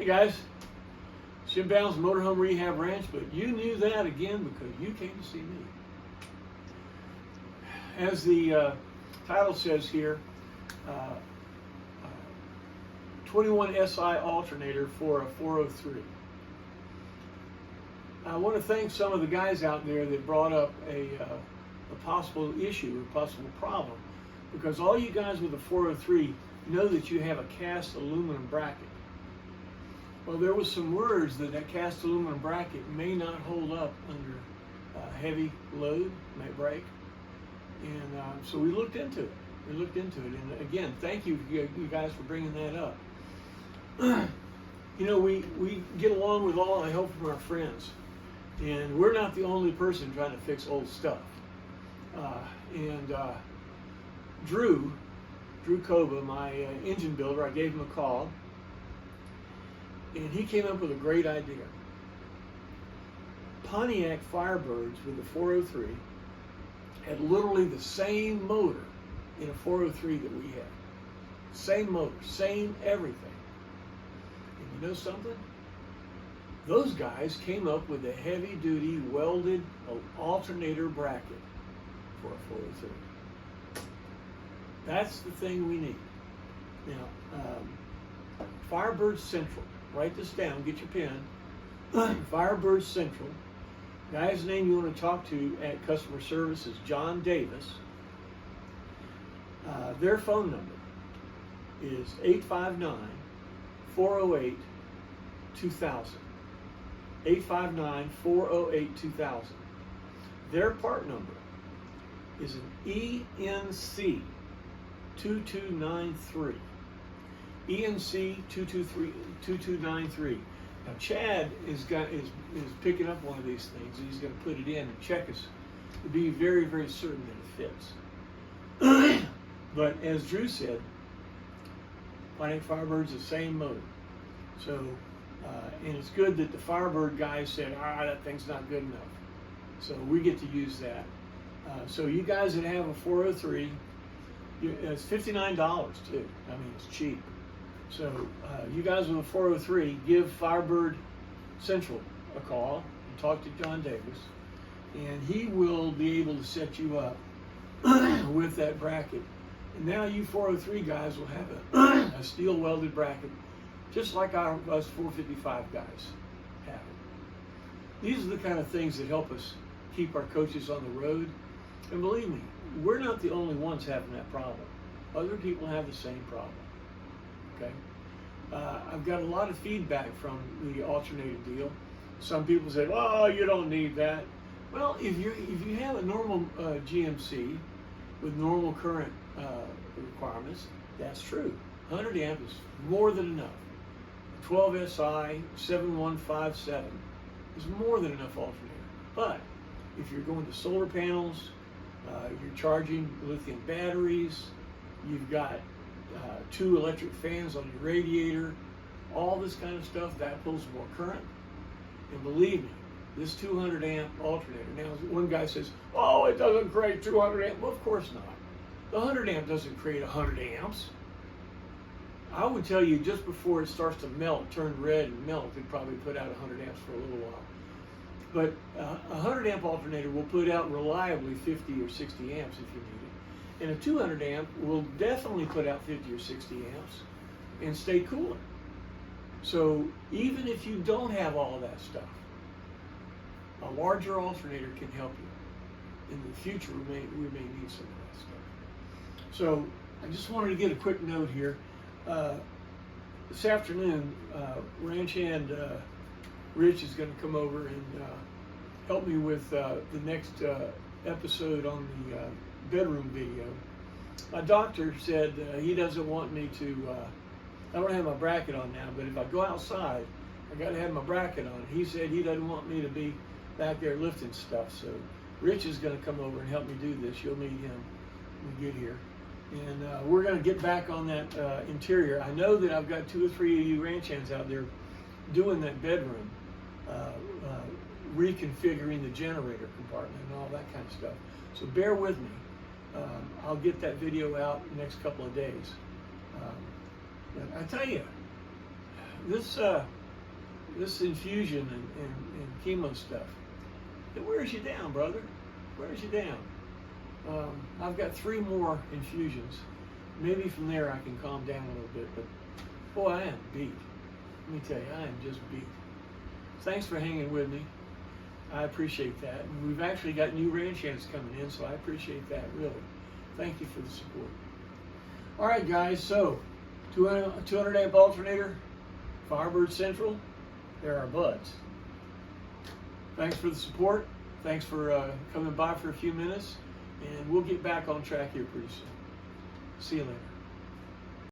Hey guys, Jim Bound's Motorhome Rehab Ranch, but you knew that again because you came to see me. As the title says here, 200A Alternator for a 403. I want to thank some of the guys out there that brought up a possible issue, a possible problem, because all you guys with a 403 know that you have a cast aluminum bracket. Well, there was some words that cast aluminum bracket may not hold up under heavy load, may break, and so we looked into it. And again, thank you guys for bringing that up. You know, we get along with all the help from our friends, and we're not the only person trying to fix old stuff. Drew Kova, my engine builder, I gave him a call, and he came up with a great idea. Pontiac Firebirds with the 403 had literally the same motor in a 403 that we had. Same motor, same everything. And you know something? Those guys came up with a heavy-duty welded alternator bracket for a 403. That's the thing we need. Now, Firebird Central. Write this down, get your pen. Firebird Central. Guy's name you want to talk to at customer service is John Davis. Their phone number is 859-408-2000. 859-408-2000. Their part number is an ENC 2293. ENC 2293. Now Chad is picking up one of these things, and he's going to put it in and check us to be very, very certain that it fits. But as Drew said, Pontiac Firebird's the same motor. So, and it's good that the Firebird guys said, that thing's not good enough. So we get to use that. So you guys that have a 403, it's $59 too. I mean, it's cheap. So you guys with a 403, give Firebird Central a call and talk to John Davis, and he will be able to set you up with that bracket. And now you 403 guys will have a steel welded bracket, just like us 455 guys have it. These are the kind of things that help us keep our coaches on the road. And believe me, we're not the only ones having that problem. Other people have the same problem. Okay, I've got a lot of feedback from the alternator deal. Some people say, "Oh, you don't need that." Well, if you have a normal GMC with normal current requirements, that's true. 100 amp is more than enough. 12 SI 7157 is more than enough alternator. But if you're going to solar panels, you're charging lithium batteries, you've got 2 electric fans on your radiator, all this kind of stuff, that pulls more current. And believe me, this 200 amp alternator, now one guy says, "Oh, it doesn't create 200 amp. Well, of course not. The 100 amp doesn't create 100 amps. I would tell you just before it starts to melt, turn red and melt, it'd probably put out 100 amps for a little while. But a 100 amp alternator will put out reliably 50 or 60 amps if you need it. And a 200 amp will definitely put out 50 or 60 amps and stay cooler. So even if you don't have all of that stuff, a larger alternator can help you. In the future, we may need some of that stuff. So I just wanted to get a quick note here. This afternoon, Ranch Hand Rich is going to come over and help me with the next episode on the bedroom video. My doctor said he doesn't want me to, I don't have my bracket on now, but if I go outside, I got to have my bracket on. He said he doesn't want me to be back there lifting stuff. So Rich is going to come over and help me do this. You'll meet him when we get here. And we're going to get back on that interior. I know that I've got 2 or 3 of you ranch hands out there doing that bedroom, reconfiguring the generator compartment and all that kind of stuff. So bear with me. I'll get that video out in the next couple of days. But I tell you, this infusion and chemo stuff, it wears you down, brother. It wears you down. I've got 3 more infusions. Maybe from there I can calm down a little bit, but boy, I am beat. Let me tell you, I am just beat. Thanks for hanging with me. I appreciate that. And we've actually got new ranch hands coming in, so I appreciate that, really. Thank you for the support. All right, guys, so 200 amp alternator, Firebird Central, they're our buds. Thanks for the support. Thanks for coming by for a few minutes, and we'll get back on track here pretty soon. See you later.